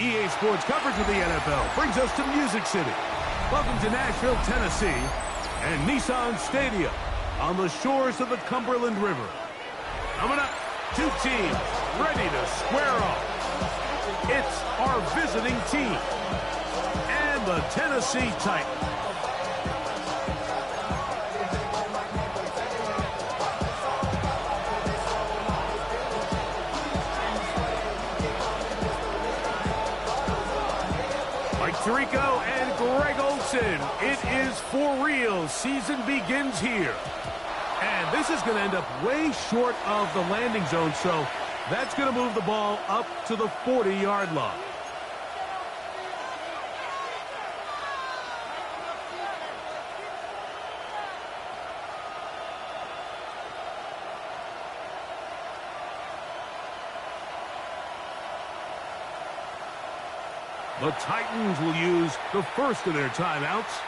EA Sports coverage of the NFL brings us to Music City. Welcome to Nashville, Tennessee, and Nissan Stadium on the shores of the Cumberland River. Coming up, two teams ready to square off. It's our visiting team and the Tennessee Titans. Tirico and Greg Olsen. It is for real. Season begins here. And this is going to end up way short of the landing zone, so that's going to move the ball up to the 40-yard line. The Titans will use the first of their timeouts,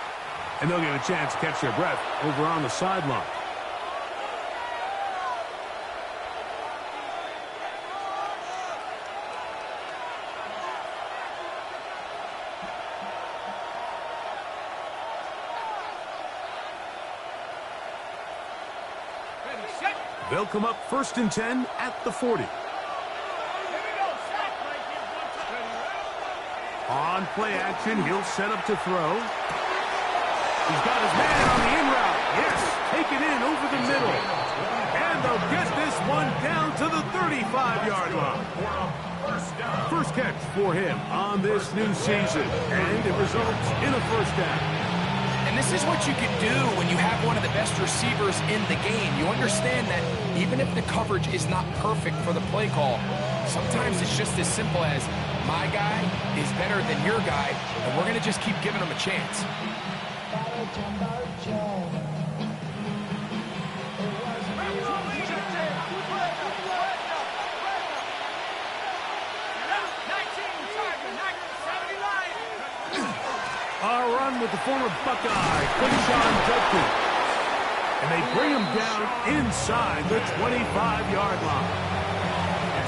and they'll get a chance to catch their breath over on the sideline. They'll come up 1st and 10 at the 40. On play action, he'll set up to throw. He's got his man on the in route. Yes, take it in over the middle. And they'll get this one down to the 35-yard line. First catch for him on this new season, and it results in a first down. And this is what you can do when you have one of the best receivers in the game. You understand that even if the coverage is not perfect for the play call, sometimes it's just as simple as my guy is better than your guy, and we're going to just keep giving him a chance. A run with the former Buckeye, Quinshon Judkins. And they bring him down inside the 25-yard line.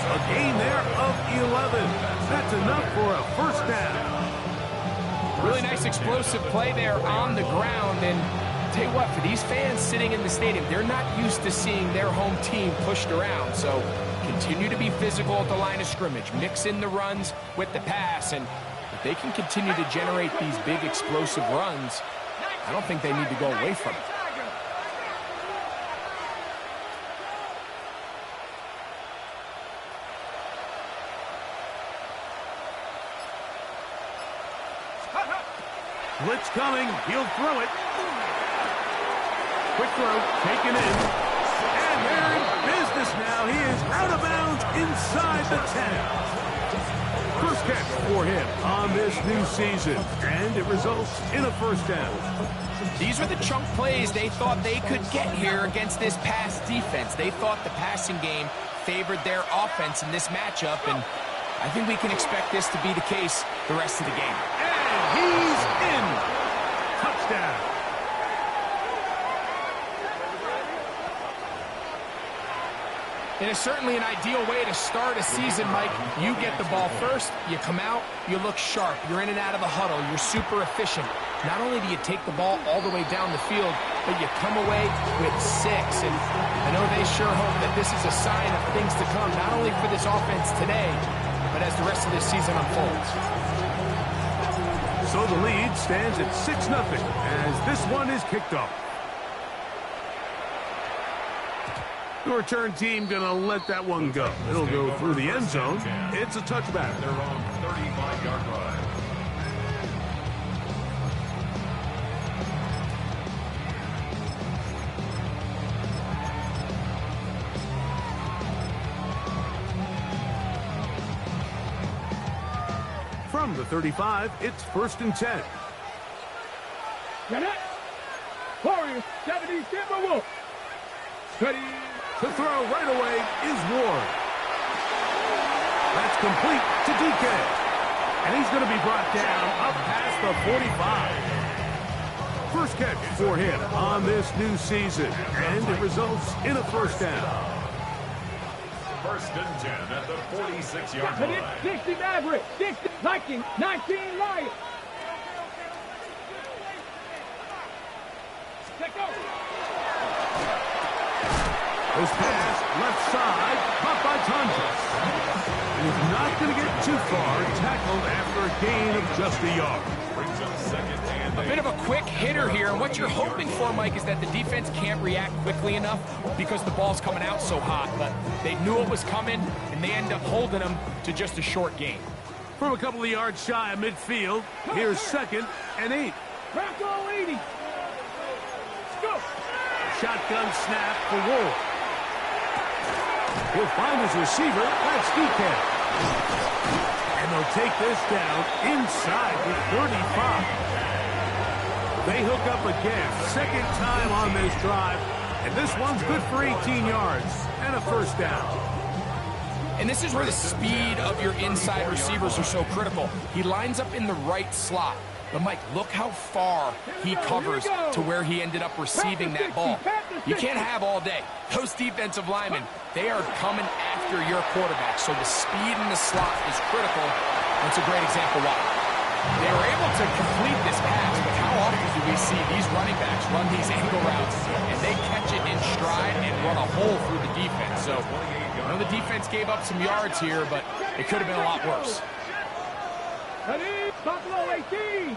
A gain there of 11. That's enough for a first down. Really nice explosive play there on the ground. And tell you what, for these fans sitting in the stadium, they're not used to seeing their home team pushed around. So continue to be physical at the line of scrimmage. Mix in the runs with the pass. And if they can continue to generate these big explosive runs, I don't think they need to go away from it. Blitz coming. He'll throw it. Quick throw. Taken in. And they're in business now. He is out of bounds inside the 10. First catch for him on this new season. And it results in a first down. These are the chunk plays they thought they could get here against this pass defense. They thought the passing game favored their offense in this matchup. And I think we can expect this to be the case the rest of the game. He's in. Touchdown. And it's certainly an ideal way to start a season, Mike. You get the ball first, you come out, you look sharp, you're in and out of the huddle, you're super efficient. Not only do you take the ball all the way down the field, but you come away with 6. And I know they sure hope that this is a sign of things to come, not only for this offense today, but as the rest of this season unfolds. So the lead stands at 6-0 as this one is kicked off. The return team going to let that one go. It'll go through the end zone. It's a touchback. They're on 35-yard line. From the 35, it's 1st and 10. Got it. Warriors, 70, Denver Wolf. Ready. The throw right away is Ward. That's complete to DK. And he's going to be brought down up past the 45. First catch for him on this new season. And it results in a first down. 1st and 10 at the 46-yard line. 60 Maverick, 60 Vikings, 19 Lions. Take over. This pass, left side, caught by Tonjes. And he's not going to get too far, tackled after a gain of just a yard. Brings up 2nd and 8. A bit of a quick hitter here, and what you're hoping for, Mike, is that the defense can't react quickly enough because the ball's coming out so hot. But they knew it was coming, and they end up holding them to just a short gain. From a couple of yards shy of midfield, here's 2nd and 8. Bronco 80. Let's go. Shotgun snap for Ward. He'll find his receiver. That's DK. And they'll take this down inside the 35. They hook up again. 2nd time on this drive. And this one's good for 18 yards and a first down. And this is where the speed of your inside receivers are so critical. He lines up in the right slot. But, Mike, look how far he covers to where he ended up receiving that ball. You can't have all day. Those defensive linemen, they are coming after your quarterback. So the speed in the slot is critical. That's a great example why. They were able to complete this pass, but how often do we see these running backs run these angle routes and they catch it in stride and run a hole through the defense? So I know the defense gave up some yards here, but it could have been a lot worse. Ready. Buffalo 18.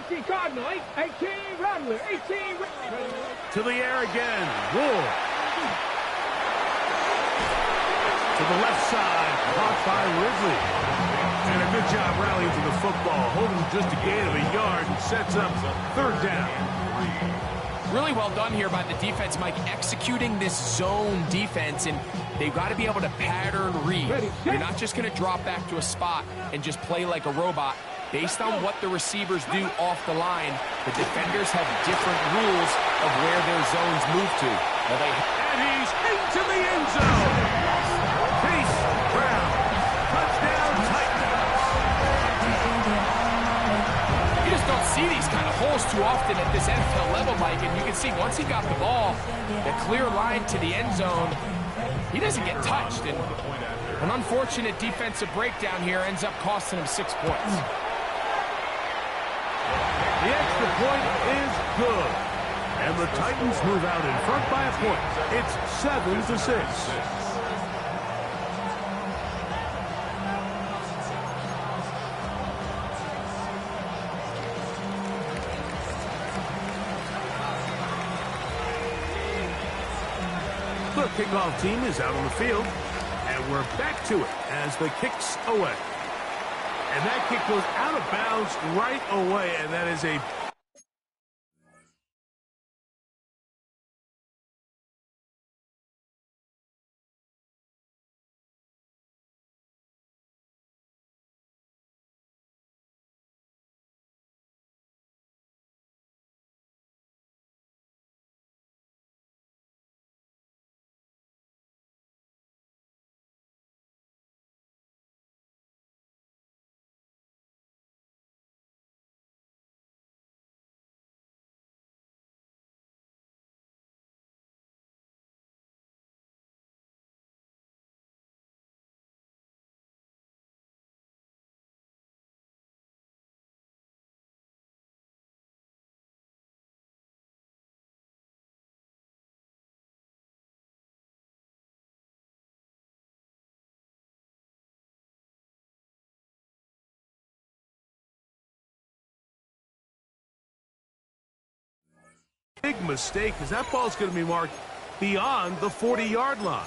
18 Cardinal. 18 Rattler. 18. To the air again. Ward. To the left side. Caught by Ridley. And a good job rallying to the football. Holding just a gain of a yard and sets up 3rd down. Really well done here by the defense, Mike, executing this zone defense, and they've got to be able to pattern read. You're not just going to drop back to a spot and just play like a robot. Based on what the receivers do off the line, the defenders have different rules of where their zones move to. And he's into the end zone. Chase Brown. Touchdown Titans. You just don't see these kind of holes too often at this NFL level, Mike, and you can see once he got the ball, the clear line to the end zone, he doesn't get touched. And an unfortunate defensive breakdown here ends up costing him 6 points. The extra point is good. And the Titans move out in front by a point. It's 7-6. The kickoff team is out on the field. And we're back to it as the kick's away. And that kick goes out of bounds right away, and that is a big mistake because that ball's going to be marked beyond the 40-yard line.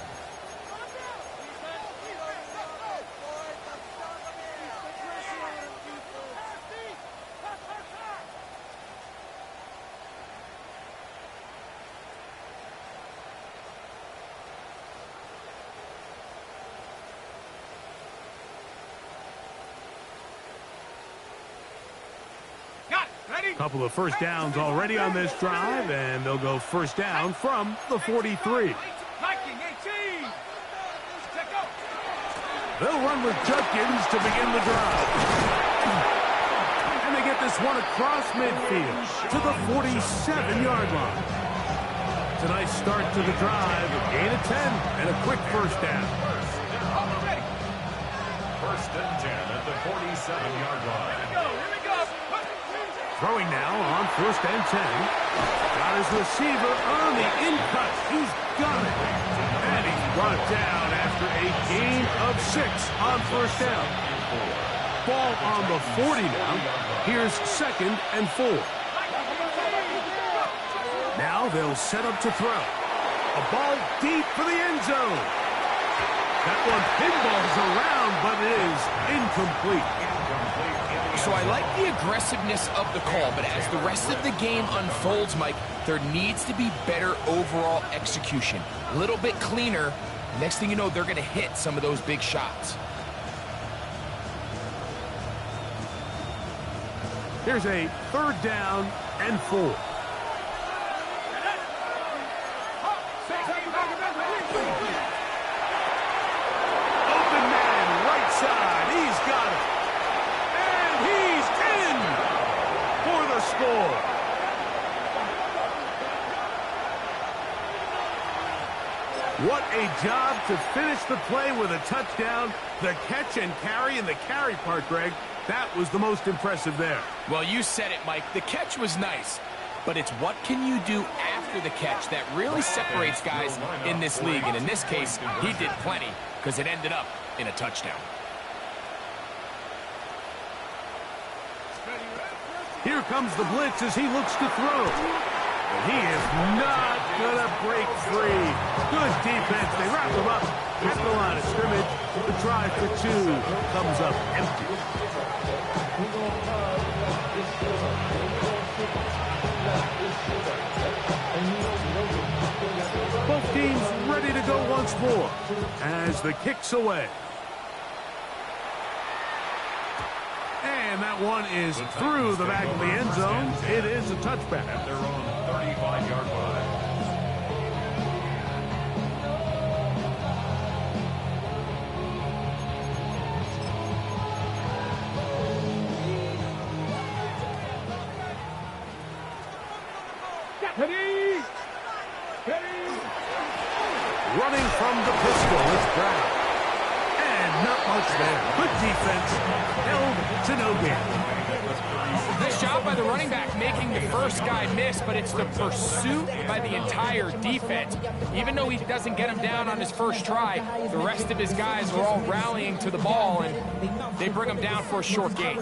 Couple of first downs already on this drive, and they'll go first down from the 43. They'll run with Judkins to begin the drive. And they get this one across midfield to the 47-yard line. It's a nice start to the drive, a gain of 10, and a quick first down. First and 10 at the 47-yard line. Throwing now on first and 10. Got his receiver on the in-cut. He's got it. And he's brought down after a gain of 6 on first down. Ball on the 40 now. Here's second and 4. Now they'll set up to throw. A ball deep for the end zone. That one pinballs around, but it is incomplete. So I like the aggressiveness of the call, but as the rest of the game unfolds, Mike, there needs to be better overall execution. A little bit cleaner. Next thing you know, they're going to hit some of those big shots. Here's a third down and 4. Open man, right side. He's got it. He's in for the score. What a job to finish the play with a touchdown. The catch and carry, and the carry part, Greg, that was the most impressive there. Well, you said it, Mike. The catch was nice, but it's what can you do after the catch that really separates guys in this league. And in this case, he did plenty because it ended up in a touchdown. Here comes the blitz as he looks to throw. And he is not going to break free. Good defense. They wrap him up at the line of scrimmage. The try for 2 comes up empty. Both teams ready to go once more as the kick's away. And that one is through the back of the end zone. It is a touchback. At their own 35-yard line. Running from the pistol, it's Brown. And not much there. Good defense. Held to no gain. Nice job by the running back making the first guy miss, but it's the pursuit by the entire defense. Even though he doesn't get him down on his first try, the rest of his guys are all rallying to the ball, and they bring him down for a short gain.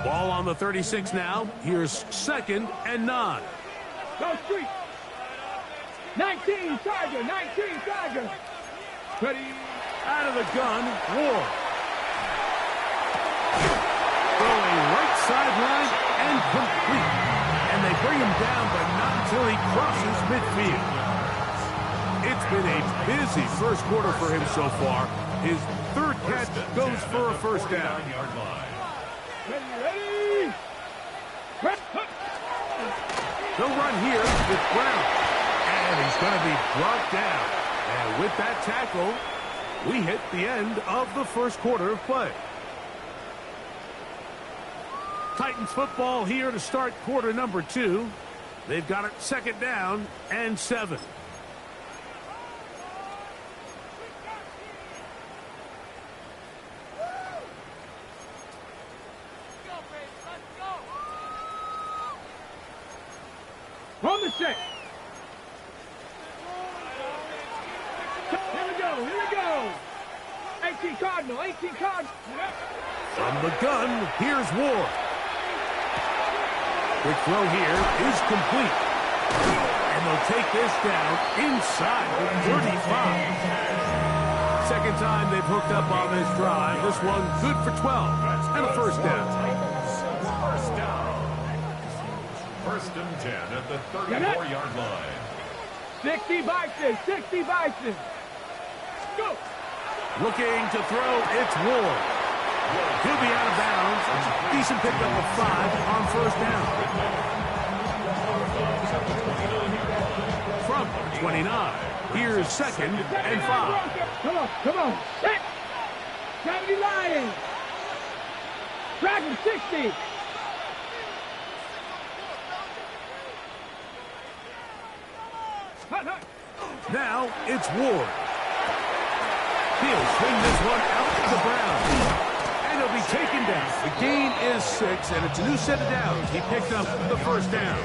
Ball on the 36 now. Here's second and 9. Go street. 19 Tiger, 19 Tiger. Ready. Out of the gun, Ward. Throwing right sideline and complete. And they bring him down, but not until he crosses midfield. It's been a busy first quarter for him so far. His third catch goes for a first down. Ready. They'll run here with Brown. And he's going to be brought down. And with that tackle, we hit the end of the first quarter of play. Titans football here to start quarter number 2. They've got it second down and 7. On the set. Here we go. 18 18 Cardinal, 18 Cardinal. From the gun, here's Ward. Quick throw here is complete. And they'll take this down inside the 35. Second time they've hooked up on this drive. This one good for 12 and a first down. First down. First and 10 at the 34-yard line. 60 Vikings, 60 Vikings. Go. Looking to throw, it's Ward. He'll be out of bounds. Decent pickup of 5 on first down. From 29, here's second and 5. Come on, come on. Set. 70 Lions. Dragon 60. Now it's Ward. He'll swing this one out to the Browns. And he'll be taken down. The gain is 6, and it's a new set of downs. He picked up the first down.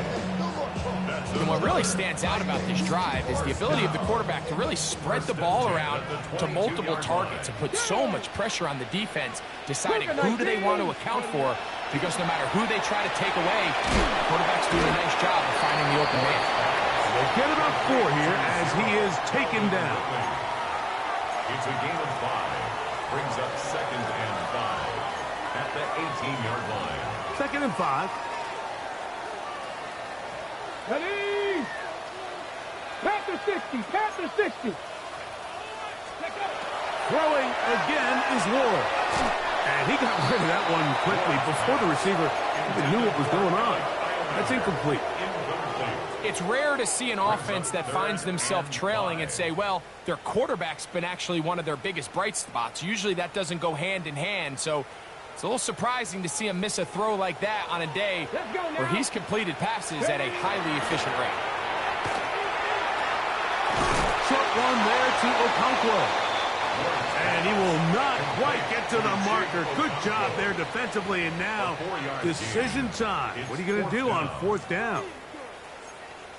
And what really stands out about this drive is the ability of the quarterback to really spread the ball around to multiple targets and put so much pressure on the defense, deciding who do they want to account for, because no matter who they try to take away, the quarterback's doing a nice job of finding the open man. They'll get about 4 here as he is taken down. It's a gain of 5. Brings up second and 5 at the 18-yard line. Second and 5. Ready? Panther 60, Panther 60. Throwing again is Ward. And he got rid of that one quickly before the receiver even knew what was going on. That's incomplete. It's rare to see an offense that finds themselves trailing and say, well, their quarterback's been actually one of their biggest bright spots. Usually that doesn't go hand in hand, so it's a little surprising to see him miss a throw like that on a day where he's completed passes at a highly efficient rate. Short one there to Okonkwo. And he will not quite get to the marker. Good job there defensively, and now decision time. What are you going to do on fourth down?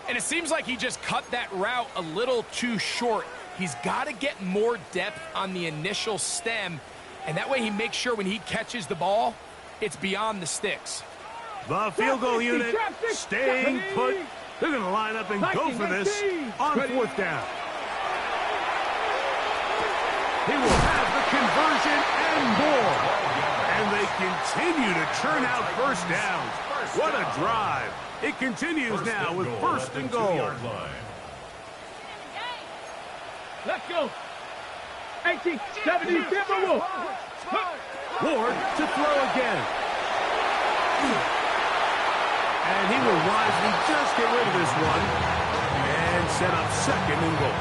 And it seems like he just cut that route a little too short. He's got to get more depth on the initial stem, and that way he makes sure when he catches the ball, it's beyond the sticks. The field goal unit staying put. They're going to line up and go for this on fourth down. He will have the conversion and more. And they continue to churn out first downs. What a drive. It continues now with first and goal. Let's go. 18, 70, Timberwolves. Ward to throw again. And he will wisely just get rid of this one and set up second and goal.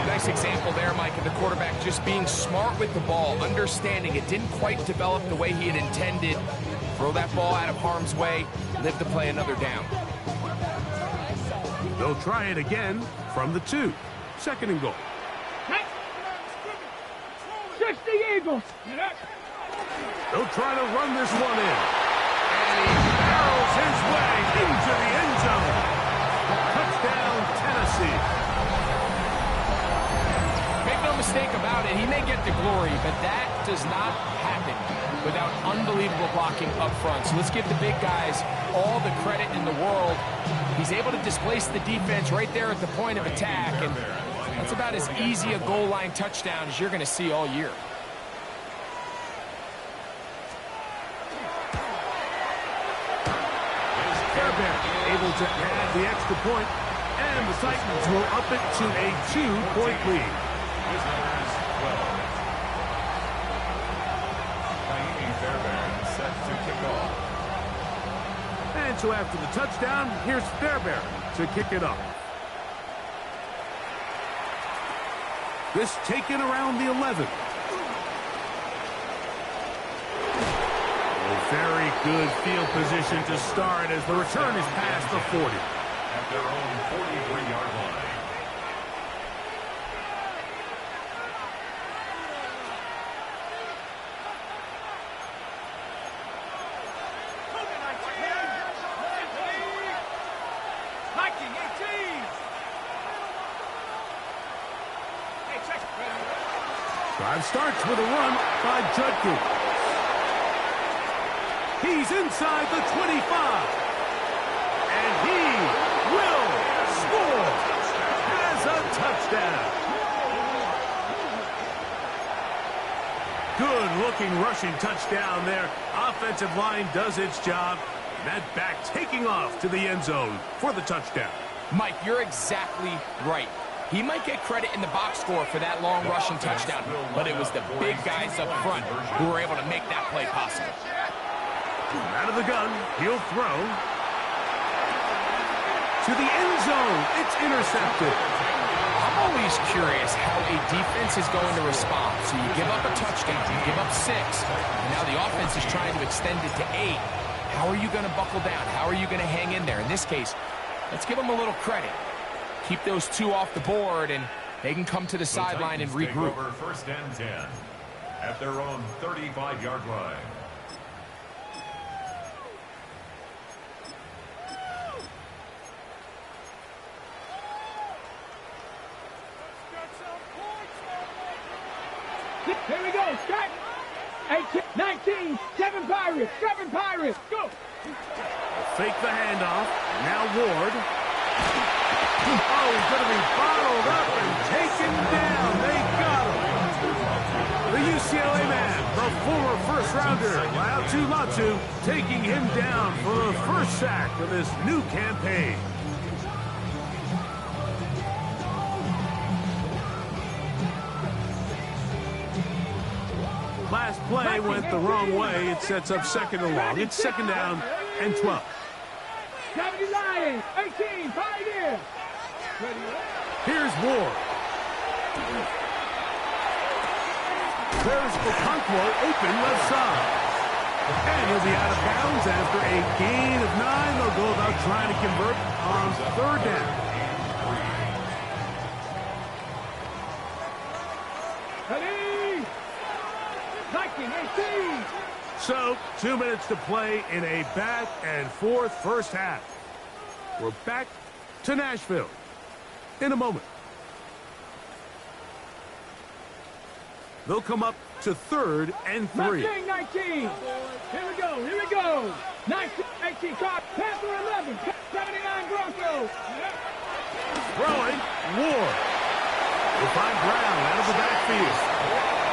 Nice example there, Mike, of the quarterback just being smart with the ball, understanding it didn't quite develop the way he had intended. Throw that ball out of harm's way, live to play another down. They'll try it again from the 2. Second and goal. 60 Eagles. They'll try to run this one in. And he barrels his way into the end zone. Touchdown, Tennessee. Make no mistake about it, he may get the glory, but that does not happen without unbelievable blocking up front. So let's give the big guys all the credit in the world. He's able to displace the defense right there at the point of attack, and that's about as easy a goal line touchdown as you're going to see all year. Able to add the extra point, and the Titans will up it to a 2-point lead. His number is 12. Set to kick off. And so after the touchdown, here's Fairbairn to kick it off. This taken around the 11. Very good field position to start as the return is past the 40. At their own 43-yard line. Viking 18. Hey, check. Drive starts with a run by Judkins. He's inside the 25. And he will score as a touchdown. Good-looking rushing touchdown there. Offensive line does its job. That back taking off to the end zone for the touchdown. Mike, you're exactly right. He might get credit in the box score for that long rushing touchdown, but it was the big guys up front who were able to make that play possible. Out of the gun, he'll throw. To the end zone, it's intercepted. I'm always curious how a defense is going to respond. So you give up a touchdown, you give up 6, and now the offense is trying to extend it to 8. How are you going to buckle down? How are you going to hang in there? In this case, let's give them a little credit. Keep those 2 off the board, and they can come to the sideline and regroup. Over 1st and 10 at their own 35-yard line. Here we go. Strike. 18, 19, 7 Pirates. 7 Pirates. Go. Fake the handoff. Now Ward. Oh, he's going to be bottled up and taken down. They got him. The UCLA man, the former first-rounder, Latu, taking him down for the first sack of this new campaign. Last play went the wrong way. It sets up 2nd and long. It's 2nd down and 12. 70 Lions. 18 Pioneers. Here's Ward. There's Okonkwo open left side. And he'll be out of bounds after a gain of 9. They'll go about trying to convert on 3rd down. So, 2 minutes to play in a back-and-forth first half. We're back to Nashville in a moment. They'll come up to 3rd and 3. 19. Here we go. 19, 18, Panther 11, 79 Broncos. Throwing, Ward. We'll find Brown out of the backfield.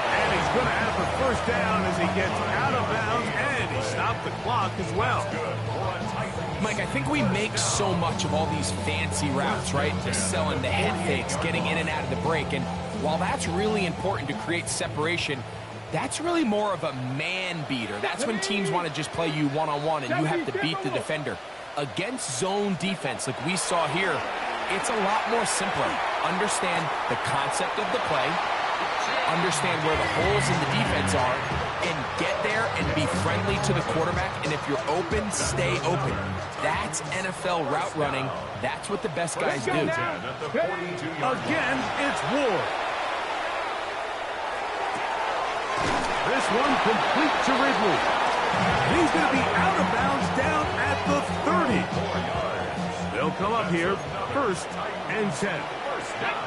And he's going to have the first down as he gets out of bounds, and he stopped the clock as well. Mike, I think we make so much of all these fancy routes, right? Just selling the head fakes, getting in and out of the break. And while that's really important to create separation, that's really more of a man beater. That's when teams want to just play you one-on-one and you have to beat the defender. Against zone defense like we saw here, it's a lot more simpler. Understand the concept of the play, understand where the holes in the defense are, and get there and be friendly to the quarterback. And if you're open, stay open. That's NFL route running. That's what the best guys do. Again, it's Ward. This one complete to Ridley. He's going to be out of bounds down at the 30. They'll come up here 1st and 10.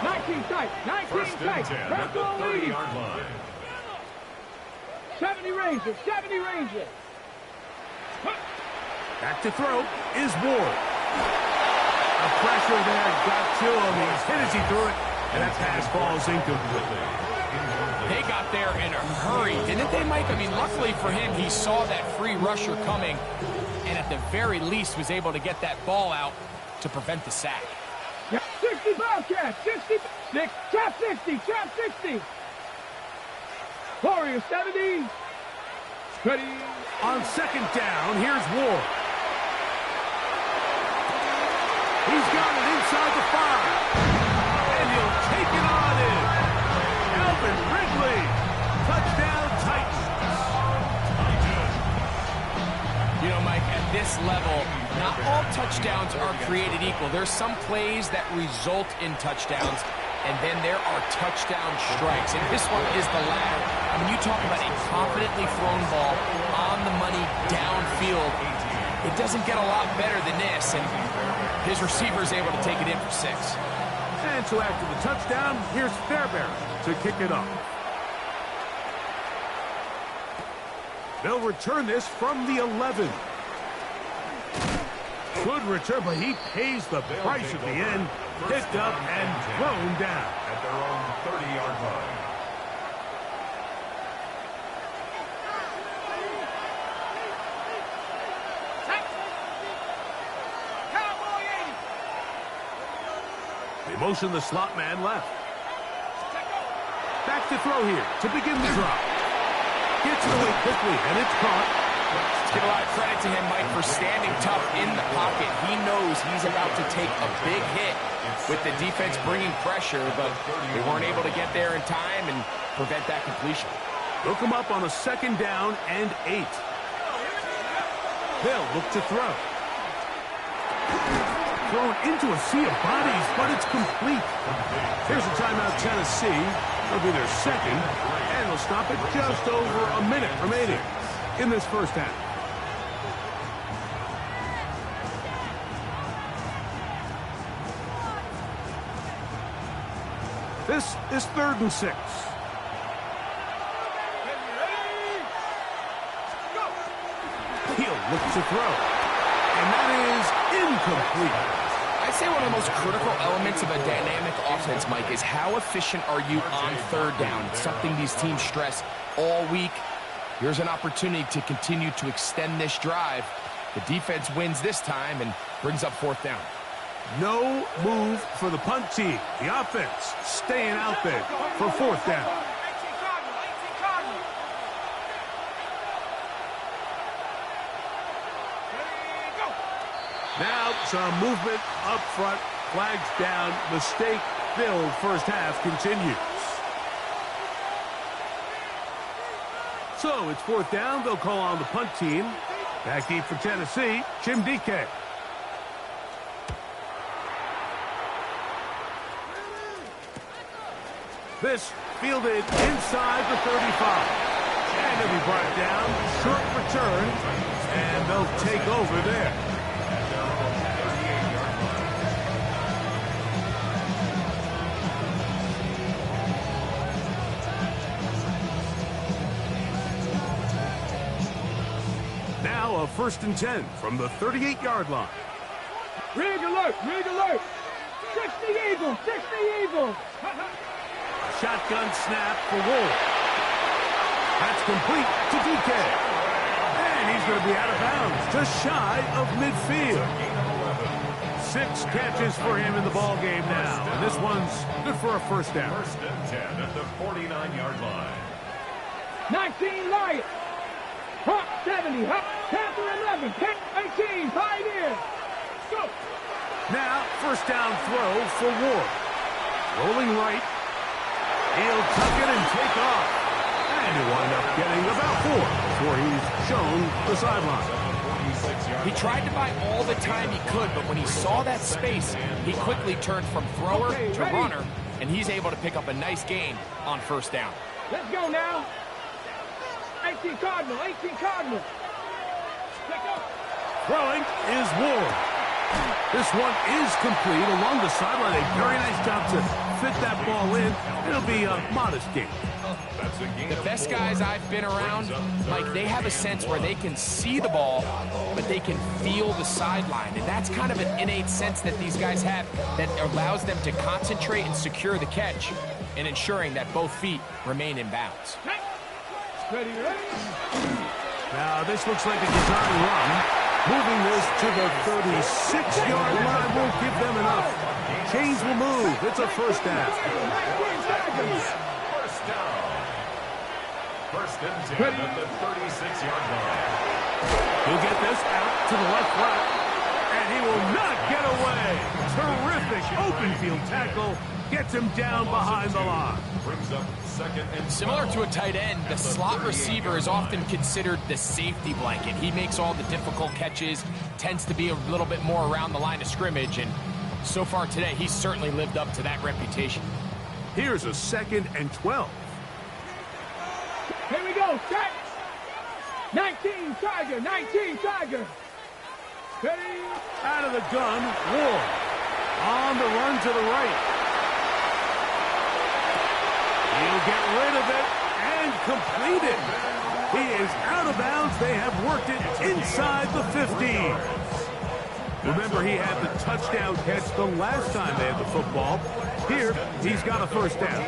19 tight. 19 tight. Bronco lead. 70 Rangers. 70 Rangers. Back to throw is Ward. A pressure there got to him. He's hit as he threw it, and that pass falls incomplete. They got there in a hurry, didn't they, Mike? I mean, luckily for him, he saw that free rusher coming, and at the very least was able to get that ball out to prevent the sack. 60 Bobcats, 60, trap 60, trap 60. Warriors 70. Ready. On 2nd down, here's Ward. He's got it inside the 5. And he'll take it on in. Alvin Ridley. Touchdown Titans. You know, Mike, at this level, not all touchdowns are created equal. There's some plays that result in touchdowns, and then there are touchdown strikes. And this one is the latter. When you talk about a confidently thrown ball on the money downfield, it doesn't get a lot better than this. And his receiver is able to take it in for 6. And so after the touchdown, here's Fairbairn to kick it off. They'll return this from the 11. Good return, but he pays the price at the end. Picked up and thrown down. At their own 30-yard line. They motion the slot man left. Back to throw here to begin the drop. Gets it away quickly, and it's caught. Let's give a lot of credit to him, Mike, for standing tough in the pocket. He knows he's about to take a big hit with the defense bringing pressure, but they weren't able to get there in time and prevent that completion. Look him up on a 2nd down and 8. They'll look to throw. Thrown into a sea of bodies, but it's complete. Here's a timeout, Tennessee. It'll be their 2nd, and they'll stop it just over a minute remaining in this first half. This is 3rd and 6. He'll look to throw. And that is incomplete. I'd say one of the most critical elements of a dynamic offense, Mike, is how efficient are you on 3rd down. It's something these teams stress all week. Here's an opportunity to continue to extend this drive. The defense wins this time and brings up 4th down. No move for the punt team. The offense staying out there for 4th down. Now some movement up front. Flags down. Mistake-filled first half continues. So it's 4th down. They'll call on the punt team. Back deep for Tennessee, Jim DK. This fielded inside the 35. And it'll be brought down. Short return. And they'll take over there. Now a 1st and 10 from the 38-yard line. Rig alert, rig alert. 60 Eagles, 60 Eagles. Shotgun snap for Wolf. That's complete to DK. And he's going to be out of bounds, just shy of midfield. 6 catches for him in the ball game now. And this one's good for a 1st down. 1st and 10 at the 49-yard line. 19 Lions. Hawk 70, Hawk Panther 11, Panther 18, Pioneer. Go. Now, 1st down throw for Ward. Rolling right. He'll tuck it and take off. And he'll wind up getting about 4 before he's shown the sideline. He tried to buy all the time he could, but when he saw that space, he quickly turned from thrower to runner, and he's able to pick up a nice gain on 1st down. Let's go now. 18 Cardinal, 18 Cardinal. Throwing is Ward. This one is complete along the sideline. A very nice job to fit that ball in. It'll be a modest gain. The best guys I've been around, Mike, they have a sense where they can see the ball, but they can feel the sideline. And that's kind of an innate sense that these guys have that allows them to concentrate and secure the catch and ensuring that both feet remain in bounds. Ready, ready. Now, this looks like a design run. Moving this to the 36-yard line won't give them enough. Chains will move. It's a 1st down. 1st down. 1st and 10 at the 36-yard line. He'll get this out to the left flat. And he will not get away. Terrific open field tackle. Gets him down behind the line. Brings up 2nd and Similar to a tight end, the slot receiver is often considered the safety blanket. He makes all the difficult catches, tends to be a little bit more around the line of scrimmage, and so far today, he's certainly lived up to that reputation. Here's a 2nd and 12. Here we go, set. 19 Tiger, 19 Tiger. Ready. Out of the gun, Ward. On the run to the right. He'll get rid of it and complete it. He is out of bounds. They have worked it inside the 15. Remember, he had the touchdown catch the last time they had the football. Here, he's got a first down.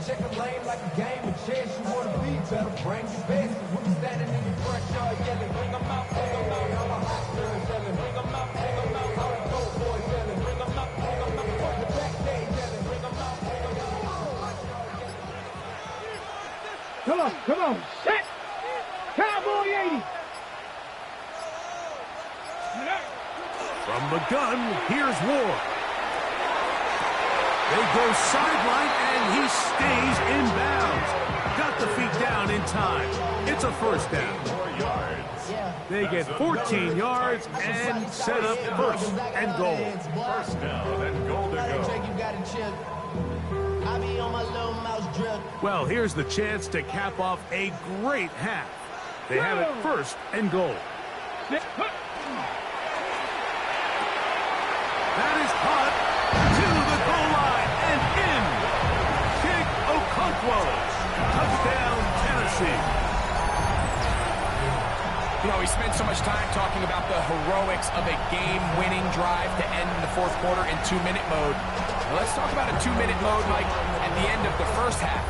Check a lane like a game of chess. You want to be better, bring your best. When you standing in your front yard yelling, bring them out, bring them out. I'm a hustler yelling, bring them out, bring them out. How the dope boys yelling, bring them out, bring them out. From the back day yelling, bring them out, bring them out. Come on, set! Cowboy 80! From the gun, here's Ward. They go sideline, and he stays in bounds. Got the feet down in time. It's a first down. 4 yards. They get 14 yards and set up first and goal. First down and goal to go. Well, here's the chance to cap off a great half. They have it first and goal. That is caught to the goal line and in. Kick Okonkwo. Touchdown, Tennessee. You know, we spent so much time talking about the heroics of a game-winning drive to end in the fourth quarter in 2-minute mode. Well, let's talk about a 2-minute mode like at the end of the first half.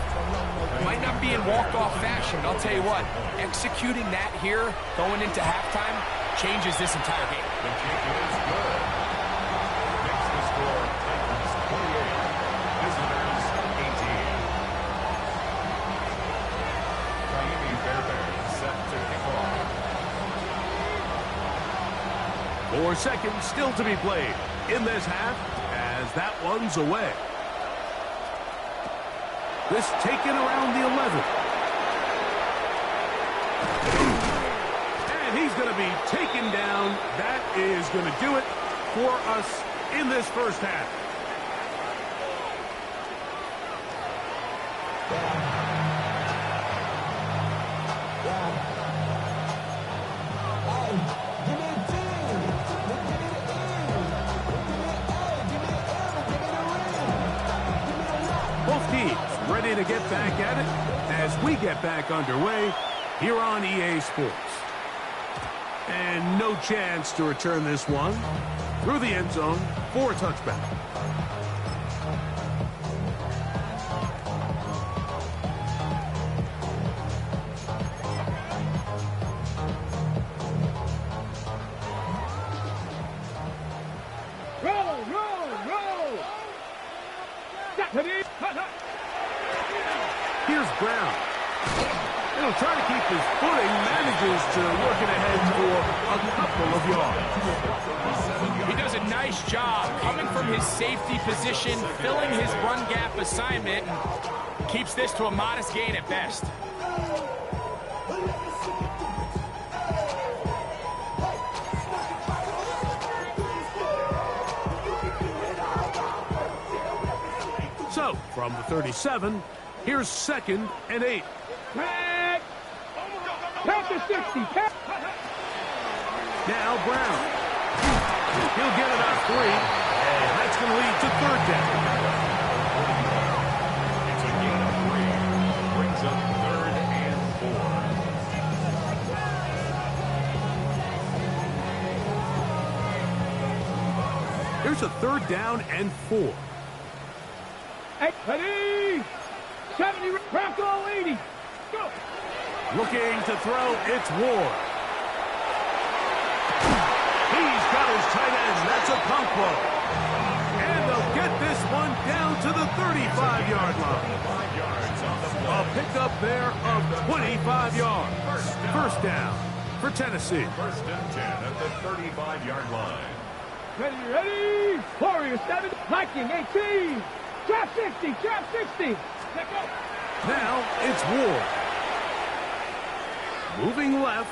Might not be in walk-off fashion, but I'll tell you what, executing that here going into halftime changes this entire game. The kick is good. Makes the score Titans 28, visitors 18. Raimi Fairbairn set to kick off. 4 seconds still to be played in this half as that one's away. This taken around the 11. And he's going to be taken down. That is going to do it for us in this first half. Both teams ready to get back at it as we get back underway here on EA Sports. And no chance to return this one through the end zone for a touchback. Roll! Here's Brown. He'll try to keep his footing, manages to work it ahead for a couple of yards. He does a nice job coming from his safety position, filling his run gap assignment, and keeps this to a modest gain at best. So, from the 37, here's 2nd and 8. Count to 60. Now Brown. He'll get it on 3, and that's going to lead to 3rd down. It's a gain of 3. Brings up 3rd and 4. Here's a 3rd down and 4. Ready? 70, Bronco 80. Go. Looking to throw, it's Ward. He's got his tight end, that's Okonkwo. And they'll get this one down to the 35-yard line. 5 yards on the play. A pickup there of 25 yards. First down for Tennessee. 1st and 10 at the 35-yard line. Ready? Warrior 7, Viking 18. Drop 60. Now it's Ward. Moving left.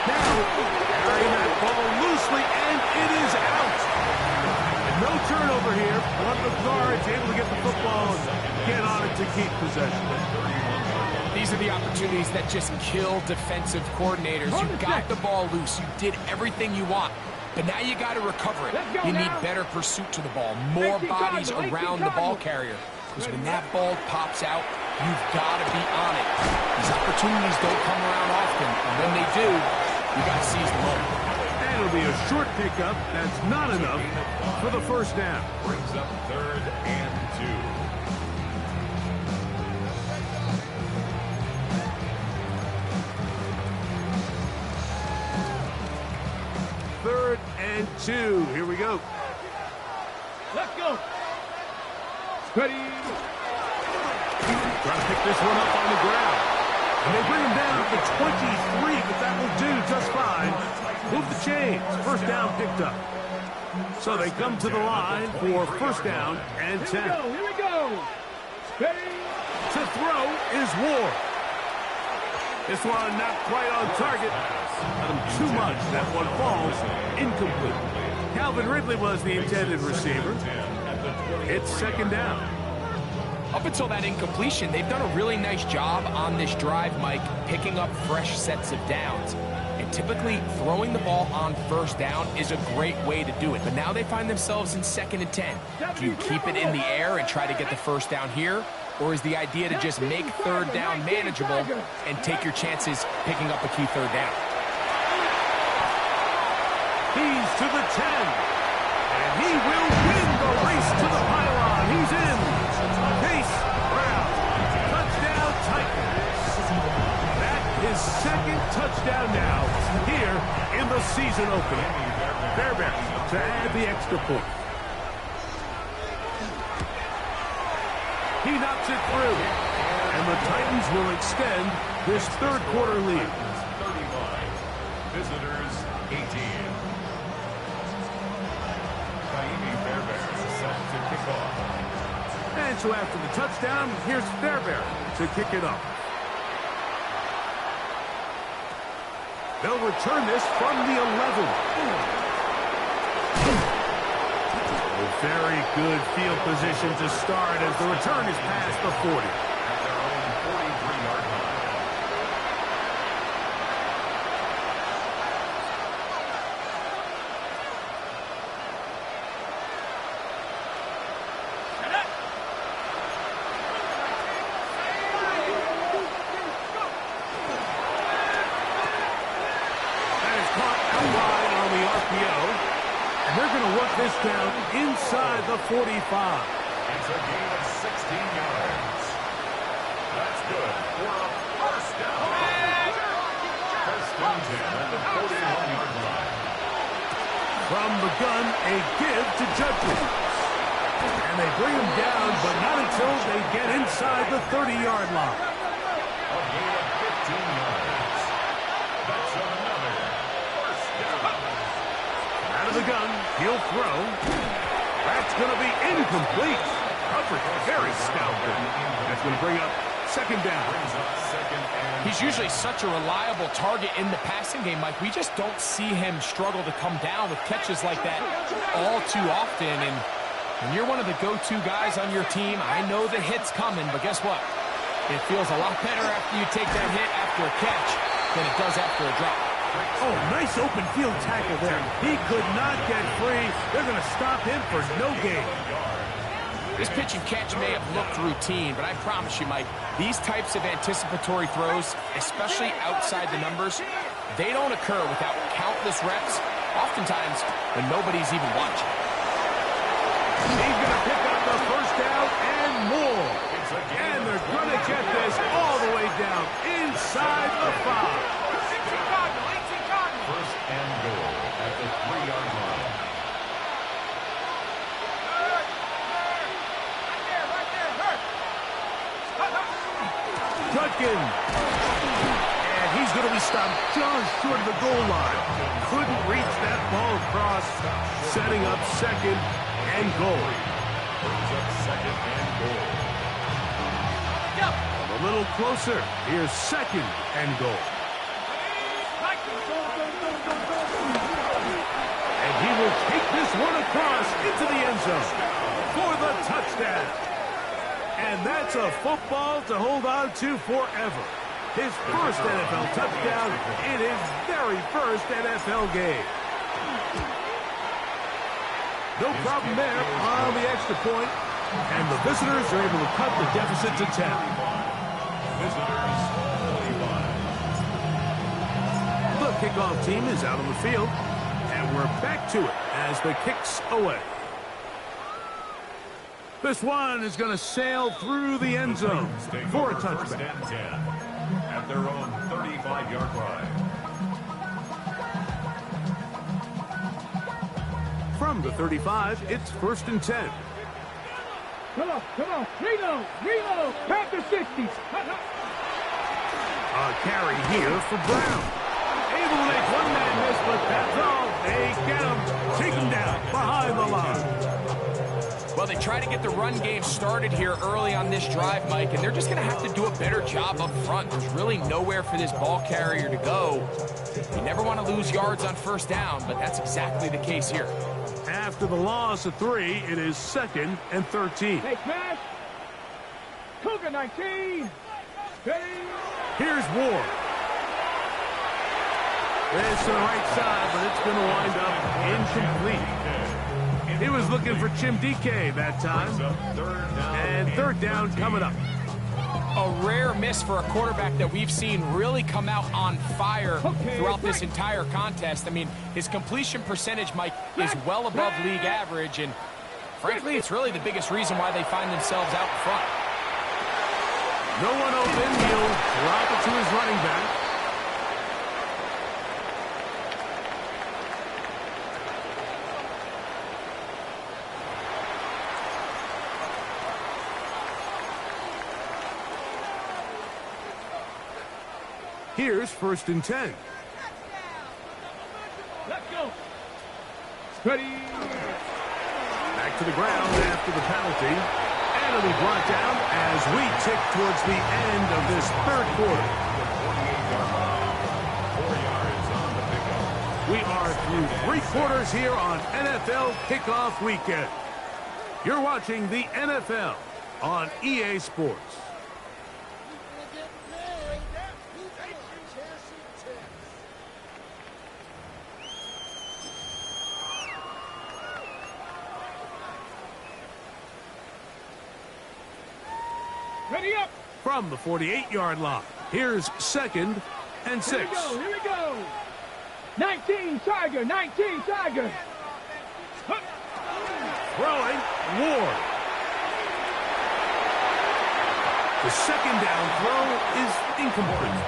Now carrying that ball loosely, and it is out. And no turnover here. One of the guards able to get the football and get on it to keep possession. These are the opportunities that just kill defensive coordinators. You got the ball loose. You did everything you want. But now you got to recover it. You need better pursuit to the ball, more bodies around the ball carrier. Because when that ball pops out, you've got to be on it. These opportunities don't come around often. And when they do, you got to seize the moment. And it'll be a short pickup. That's not enough for the first down. Brings up 3rd and 2. Third and 2. Here we go. Let's go. Ready. Trying to pick this one up on the ground. And they bring him down to 23, but that will do just fine. Move the chains. First down picked up. So they come to the line for first down and 10. Here we go. Ready. To throw is Ward. This one not quite on target. Got him too much. That one falls incomplete. Calvin Ridley was the intended receiver. It's second down. Up until that incompletion, they've done a really nice job on this drive, Mike, picking up fresh sets of downs. And typically, throwing the ball on first down is a great way to do it. But now they find themselves in 2nd and 10. Do you keep it in the air and try to get the first down here? Or is the idea to just make third down manageable and take your chances picking up a key third down? He's to the 10. And he will win the race to the pylon. He's in. Chase Brown. Touchdown Titans. That is second touchdown now here in the season opener. Fairbairn to add the extra point. He knocks it through. And the Titans will extend this third quarter lead. 35. Visitors 18. Fairbairn set to kick off. And so after the touchdown, here's Fairbairn to kick it off. They'll return this from the 11. Very good field position to start as the return is past the 40. At their own 43-yard line. That is caught out wide on the RPO. And they're going to work this down inside the 45. It's a gain of 16 yards. That's good for a first down. First and 10 at the 41-yard line. From the gun, a give to Judkins. And they bring him down, but not until they get inside the 30-yard line. A gain of 15 yards. That's another first down. Out of the gun, he'll throw. That's going to be incomplete. Coverage very stout. That's going to bring up second down. He's usually such a reliable target in the passing game, Mike. We just don't see him struggle to come down with catches like that all too often. And when you're one of the go-to guys on your team, I know the hit's coming, but guess what? It feels a lot better after you take that hit after a catch than it does after a drop. Oh, nice open field tackle there. He could not get free. They're going to stop him for no gain. This pitch and catch may have looked routine, but I promise you, Mike, these types of anticipatory throws, especially outside the numbers, they don't occur without countless reps, oftentimes when nobody's even watching. He's going to pick up the first down and more. And they're going to get this all the way down inside the 5. First and goal at the 3-yard line. Judkins. And he's going to be stopped just short of the goal line. Couldn't reach that ball across, setting up second and goal. Brings up second and goal. A little closer. Here's second and goal. And he will take this one across into the end zone for the touchdown. And that's a football to hold on to forever. His first NFL touchdown in his very first NFL game. No problem there on the extra point, and the visitors are able to cut the deficit to 10. Visitors, 25. The kickoff team is out on the field, and we're back to it as the kick's away. This one is going to sail through the end zone for a touchback. First and 10 at their own 35-yard line. From the 35, it's first and 10. Come on. Reload. Panther 60s. A carry here for Brown. Able to make one man miss, but that's all. They get him. Take him down behind the line. Well, they try to get the run game started here early on this drive, Mike, and they're just going to have to do a better job up front. There's really nowhere for this ball carrier to go. You never want to lose yards on first down, but that's exactly the case here. After the loss of 3, it is 2nd and 13. Hey, pass. Cougar 19. Ready. Here's Ward. It's to the right side, but it's going to wind up incomplete. He was looking for Chim DK that time. And third down coming up. A rare miss for a quarterback that we've seen really come out on fire throughout this entire contest. I mean, his completion percentage, Mike, is well above league average, and frankly, it's really the biggest reason why they find themselves out front. No one open. He'll drop it to his running back. Here's first and 10. Let's go. Ready. Back to the ground after the penalty. And it'll be brought down as we tick towards the end of this third quarter. 4 yards on the pickup. We are through 3 quarters here on NFL Kickoff Weekend. You're watching the NFL on EA Sports. Ready up. From the 48-yard line, here's 2nd and 6. Here we go. 19 Tiger. Throwing, Ward. The second down throw is incomplete.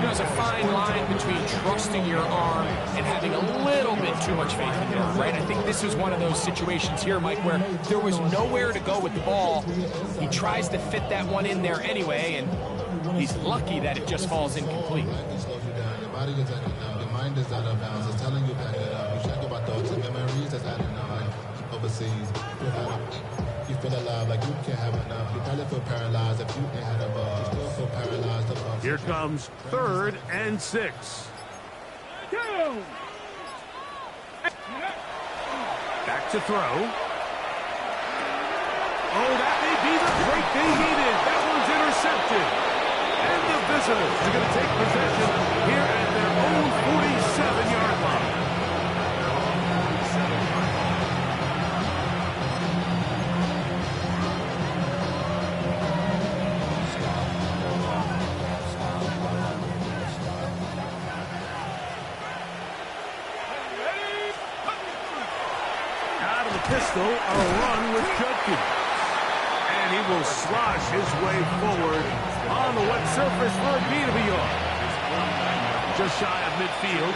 There's a fine line between trusting your arm and having a little bit too much faith in it, right? I think this is one of those situations here, Mike, where there was nowhere to go with the ball. He tries to fit that one in there anyway, and he's lucky that it just falls incomplete. Your body is at it now. Your mind is out of bounds. It's telling you back it up. You check about thoughts and memories that's adding up. Overseas, you feel alive like you can't have enough. You probably feel paralyzed if you ain't had a ball. You still feel paralyzed above. Here comes 3rd and 6. Go. Back to throw. Oh, that may be the break they needed. That one's intercepted. And the visitors are going to take possession here at their own 47-yard line. Out of the pistol, a run with Judkins. And he will slosh his way forward on the wet surface for a gain of a yard. Just shy of midfield.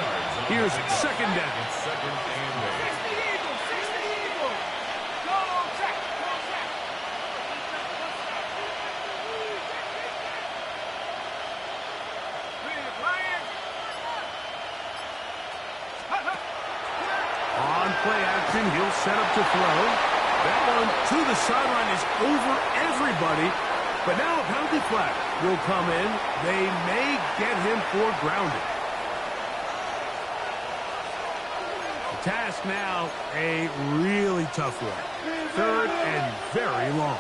Here's 2nd down. 2nd and 8. On play action, he'll set up to throw. That one to the sideline is over everybody. But now a penalty flag will come in. They may get him for grounding. The task now, a really tough one. 3rd and very long.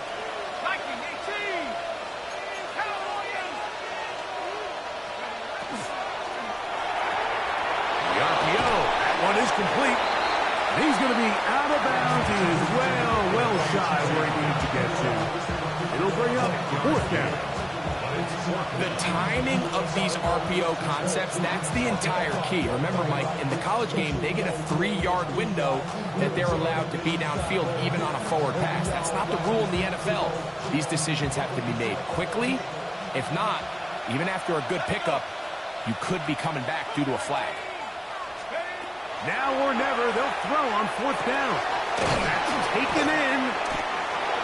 complete. And he's going to be out of bounds. He is well shy where he needs to get to. It'll bring up fourth down. The timing of these RPO concepts, that's the entire key. Remember, Mike, in the college game, they get a 3-yard window that they're allowed to be downfield even on a forward pass. That's not the rule in the NFL. These decisions have to be made quickly. If not, even after a good pickup, you could be coming back due to a flag. Now or never, they'll throw on fourth down. That's taken in.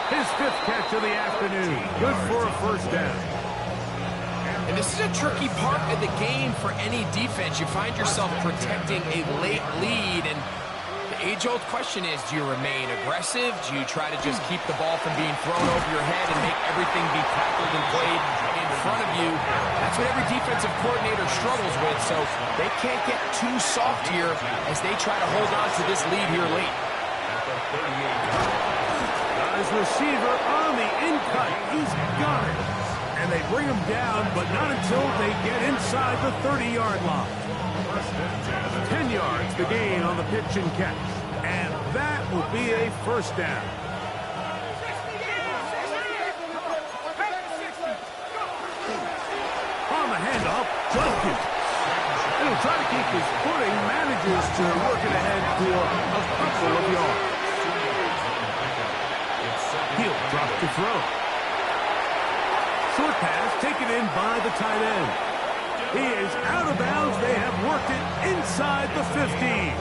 His 5th catch of the afternoon. Good for a first down. And this is a tricky part of the game for any defense. You find yourself protecting a late lead, and the age-old question is, do you remain aggressive? Do you try to just keep the ball from being thrown over your head and make everything be tackled and played in front of you? That's what every defensive coordinator struggles with, so they can't get too soft here as they try to hold on to this lead here late. Got his receiver on the in-cut. He's got it. And they bring him down, but not until they get inside the 30-yard line. 10 yards the gain on the pitch and catch. And that will be a first down. On the handoff, Jenkins. He'll try to keep his footing, manages to work it ahead for a couple of yards. He'll drop to throw. Short pass taken in by the tight end. He is out of bounds. They have worked it inside the 15.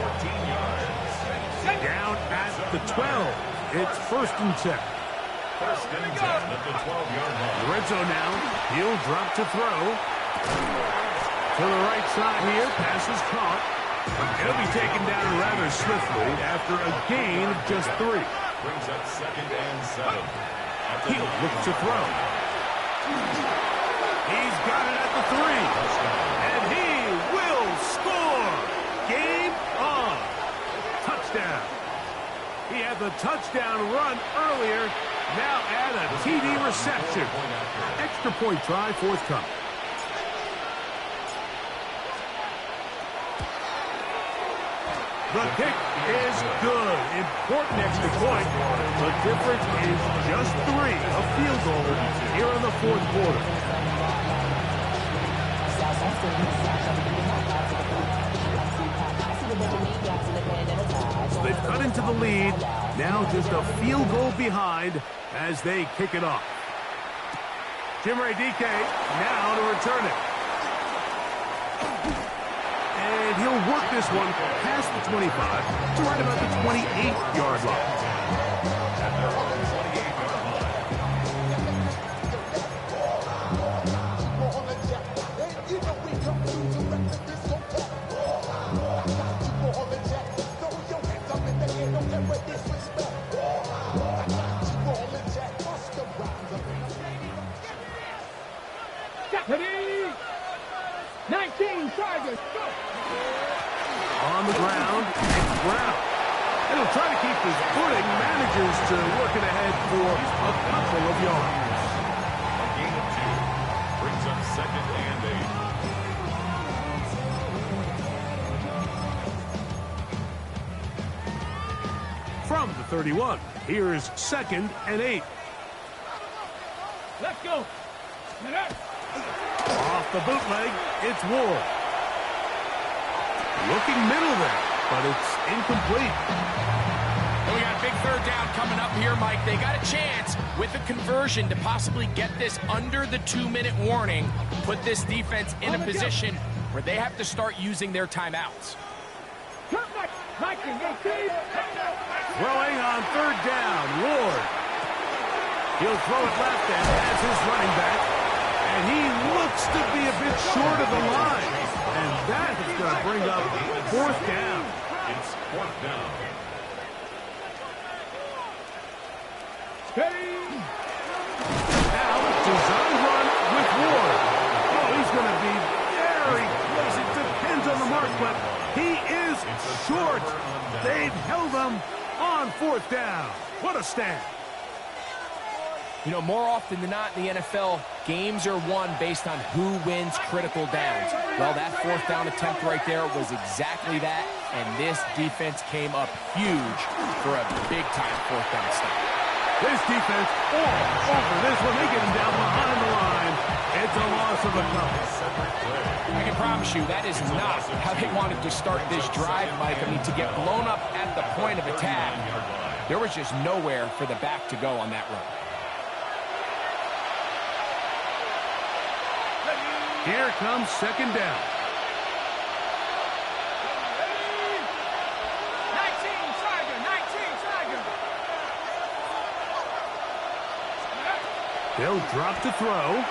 Down at the 12. It's 1st and 10. First and 10 at the 12-yard line. Red zone now. He'll drop to throw. To the right side here. Pass is caught. He'll be taken down rather swiftly after a gain of just 3. Brings up 2nd and 7. He'll look to throw. He's got it at the 3. And he will score. Game on. Touchdown. He had the touchdown run earlier. Now add a TD reception. Extra point try forthcoming. The kick is good. Important extra point. The difference is just 3. A field goal here in the 4th quarter. They've cut into the lead. Now just a field goal behind as they kick it off. Jimmy DK now to return it. And he'll work this one past the 25 to right about the 28-yard line. Ready? 19 Tigers, go! On the ground, it's Brown. And he'll try to keep his footing, manages to work it ahead for a couple of yards. A gain of 2. Brings up 2nd and 8. From the 31, here's 2nd and 8. Let's go! Off the bootleg, it's Ward. Looking middle there, but it's incomplete. And we got a big 3rd down coming up here, Mike. They got a chance with a conversion to possibly get this under the 2-minute warning, put this defense in a position where they have to start using their timeouts. Throwing on 3rd down, Ward. He'll throw it left and has his running back. And he looks to be a bit short of the line. And that is going to bring up 4th down. It's 4th down. Now, design run with Ward. Oh, he's going to be very close. It depends on the mark, but he is short. They've held him on 4th down. What a stand. You know, more often than not in the NFL, games are won based on who wins critical downs. Well, that 4th down attempt right there was exactly that. and this defense came up huge for a big-time fourth down stop. This defense all over this one. They get him down behind the line. It's a loss of a couple. I can promise you that is not how they wanted to start this drive, Mike. I mean, to get blown up at the point of attack, there was just nowhere for the back to go on that run. Here comes second down. 19 Tiger. They'll drop to throw.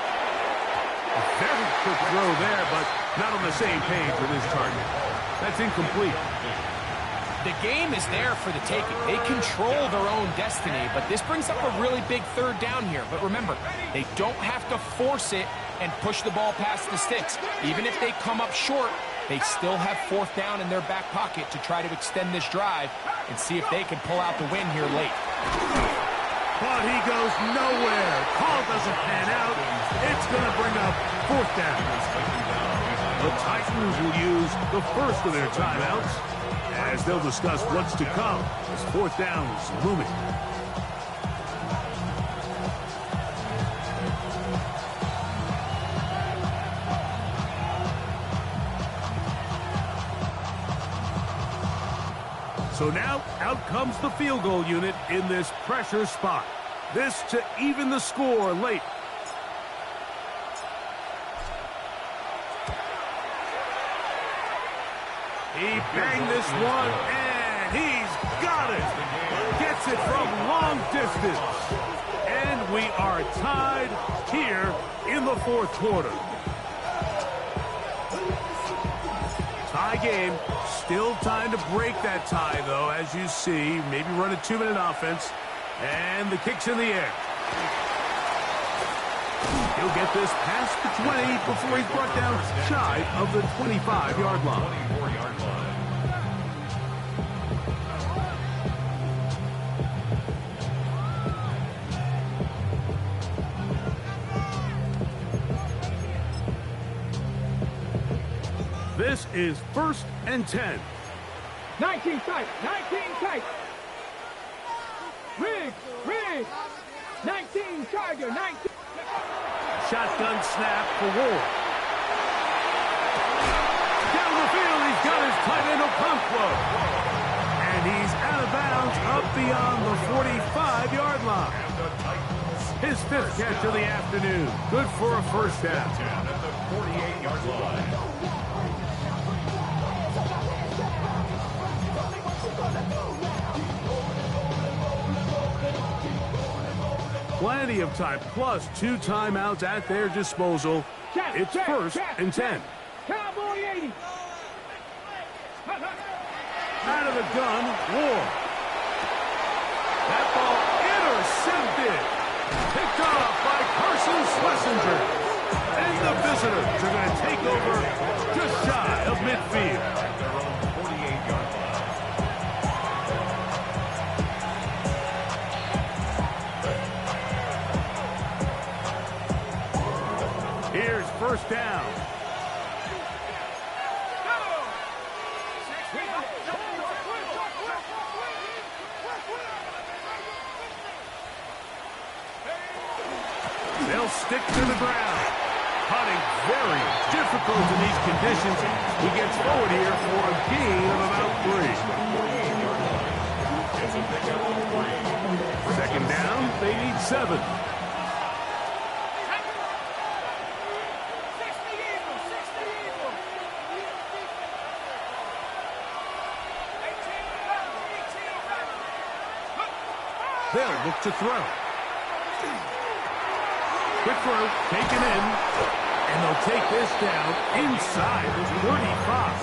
A very quick throw there, but not on the same page with his target. That's incomplete. The game is there for the taking. They control their own destiny, but this brings up a really big third down here. But remember, they don't have to force it and push the ball past the sticks. Even if they come up short, they still have fourth down in their back pocket to try to extend this drive and see if they can pull out the win here late. But he goes nowhere. Call doesn't pan out. It's going to bring up fourth down. The Titans will use the first of their timeouts as they'll discuss what's to come as fourth down is looming. So now, out comes the field goal unit in this pressure spot. This to even the score late. He banged this one, and he's got it. Gets it from long distance. And we are tied here in the fourth quarter. Tie game. Still time to break that tie, though, as you see. Maybe run a 2-minute offense. And the kick's in the air. He'll get this past the 20 before he's brought down shy of the 25-yard line. This is 1st and 10. 19 tight. Rig. 19 Tiger. 19. Shotgun snap for Ward. Down the field, he's got his tight end Okonkwo. And he's out of bounds up beyond the 45-yard line. His 5th catch of the afternoon. Good for a first down. At the 48-yard line. Plenty of time, plus 2 timeouts at their disposal. It's 1st and 10. Cowboy 80. Out of the gun, Ward. That ball intercepted. Picked off by Carson Schlesinger. And the visitors are going to take over just shy of midfield. At their own 48-yard line. Here's first down. They'll stick to the ground. Putting very difficult in these conditions. He gets forward here for a gain of about 3. Second down, they need 7. They'll look to throw. Quick throw, taken in. And they'll take this down inside the 35.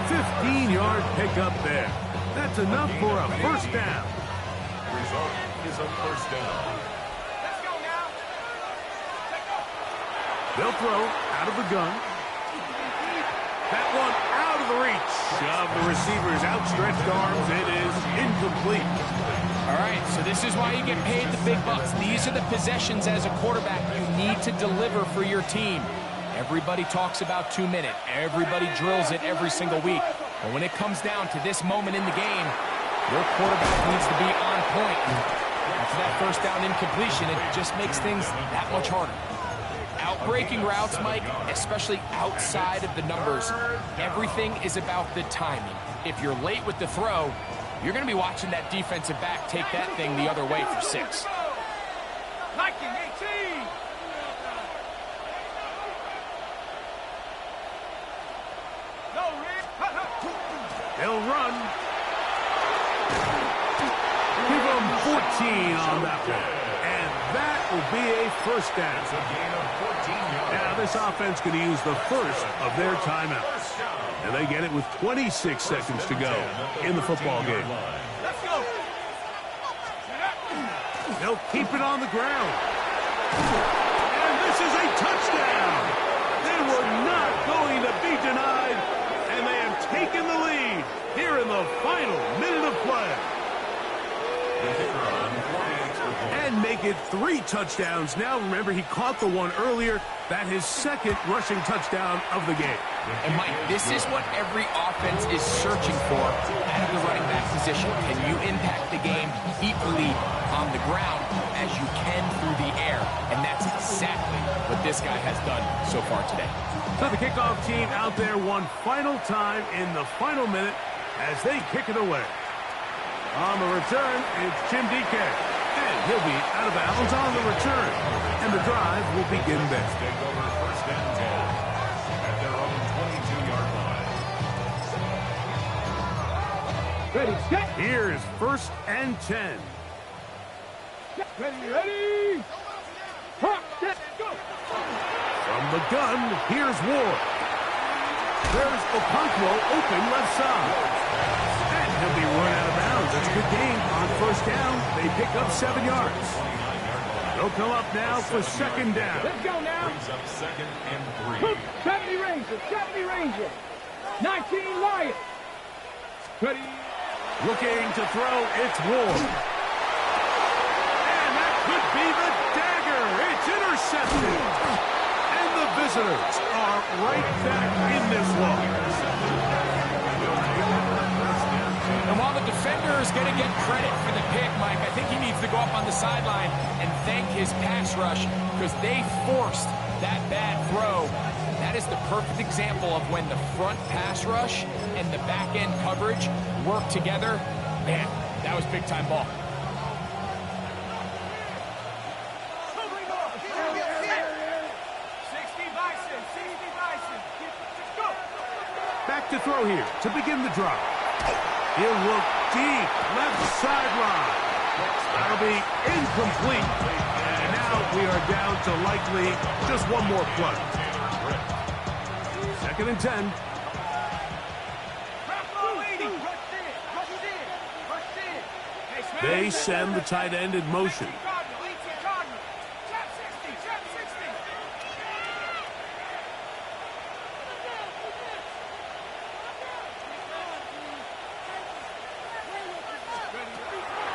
15-yard pickup there. That's enough for a first down. Result is a first down. Let's go now. They'll throw out of the gun. That one out of the reach of the receiver's outstretched arms. It is incomplete. All right, so this is why you get paid the big bucks. These are the possessions as a quarterback you need to deliver for your team. Everybody talks about 2 minutes. Everybody drills it every single week. But when it comes down to this moment in the game, your quarterback needs to be on point. And after that first down incompletion, it just makes things that much harder. Outbreaking routes, Mike, especially outside of the numbers, everything is about the timing. If you're late with the throw, you're going to be watching that defensive back take that thing the other way for 6. They'll run. Give them 14 on that one. And that will be a first down. It's a gain of 14 yards. Now this offense going to use the first of their timeouts. And they get it with 26 seconds to go in the football game. Let's go. They'll keep it on the ground. And this is a touchdown. They were not going to be denied. And they have taken the lead here in the final minute of play. And make it 3 touchdowns. Now, remember, he caught the one earlier. That his second rushing touchdown of the game. And, Mike, this is what every offense is searching for out of the running back position. Can you impact the game equally on the ground as you can through the air? And that's exactly what this guy has done so far today. So the kickoff team out there one final time in the final minute as they kick it away. On the return, it's Jim DK. And he'll be out of bounds on the return. And the drive will begin there. Take over first and 10 at their own 22-yard line. Ready, set. Here's first and 10. Ready. Hop, set, go. From the gun, here's Ward. There's Okonkwo open left side. And he'll be run out of bounds. That's a good game. On first down, they pick up 7 yards. They'll come up now for second down. Let's go now. Brings up second and 3. 70 Rangers. 19 Lions. Ready. Looking to throw, it's Ward. And that could be the dagger. It's intercepted. And the visitors are right back in this one. And while the defender is going to get credit for the pick, Mike, I think he needs to go up on the sideline and thank his pass rush because they forced that bad throw. That is the perfect example of when the front pass rush and the back end coverage work together. Man, that was big time ball. Back to throw here to begin the drive. He'll look deep, left sideline. That'll be incomplete. And now we are down to likely just one more play. Second and 10. They send the tight end in motion.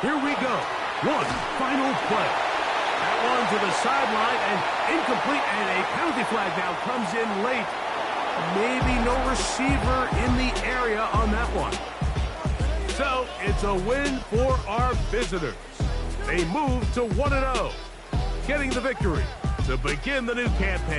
Here we go. One final play. That one to the sideline and incomplete, and a penalty flag now comes in late. Maybe no receiver in the area on that one. So it's a win for our visitors. They move to 1-0, getting the victory to begin the new campaign.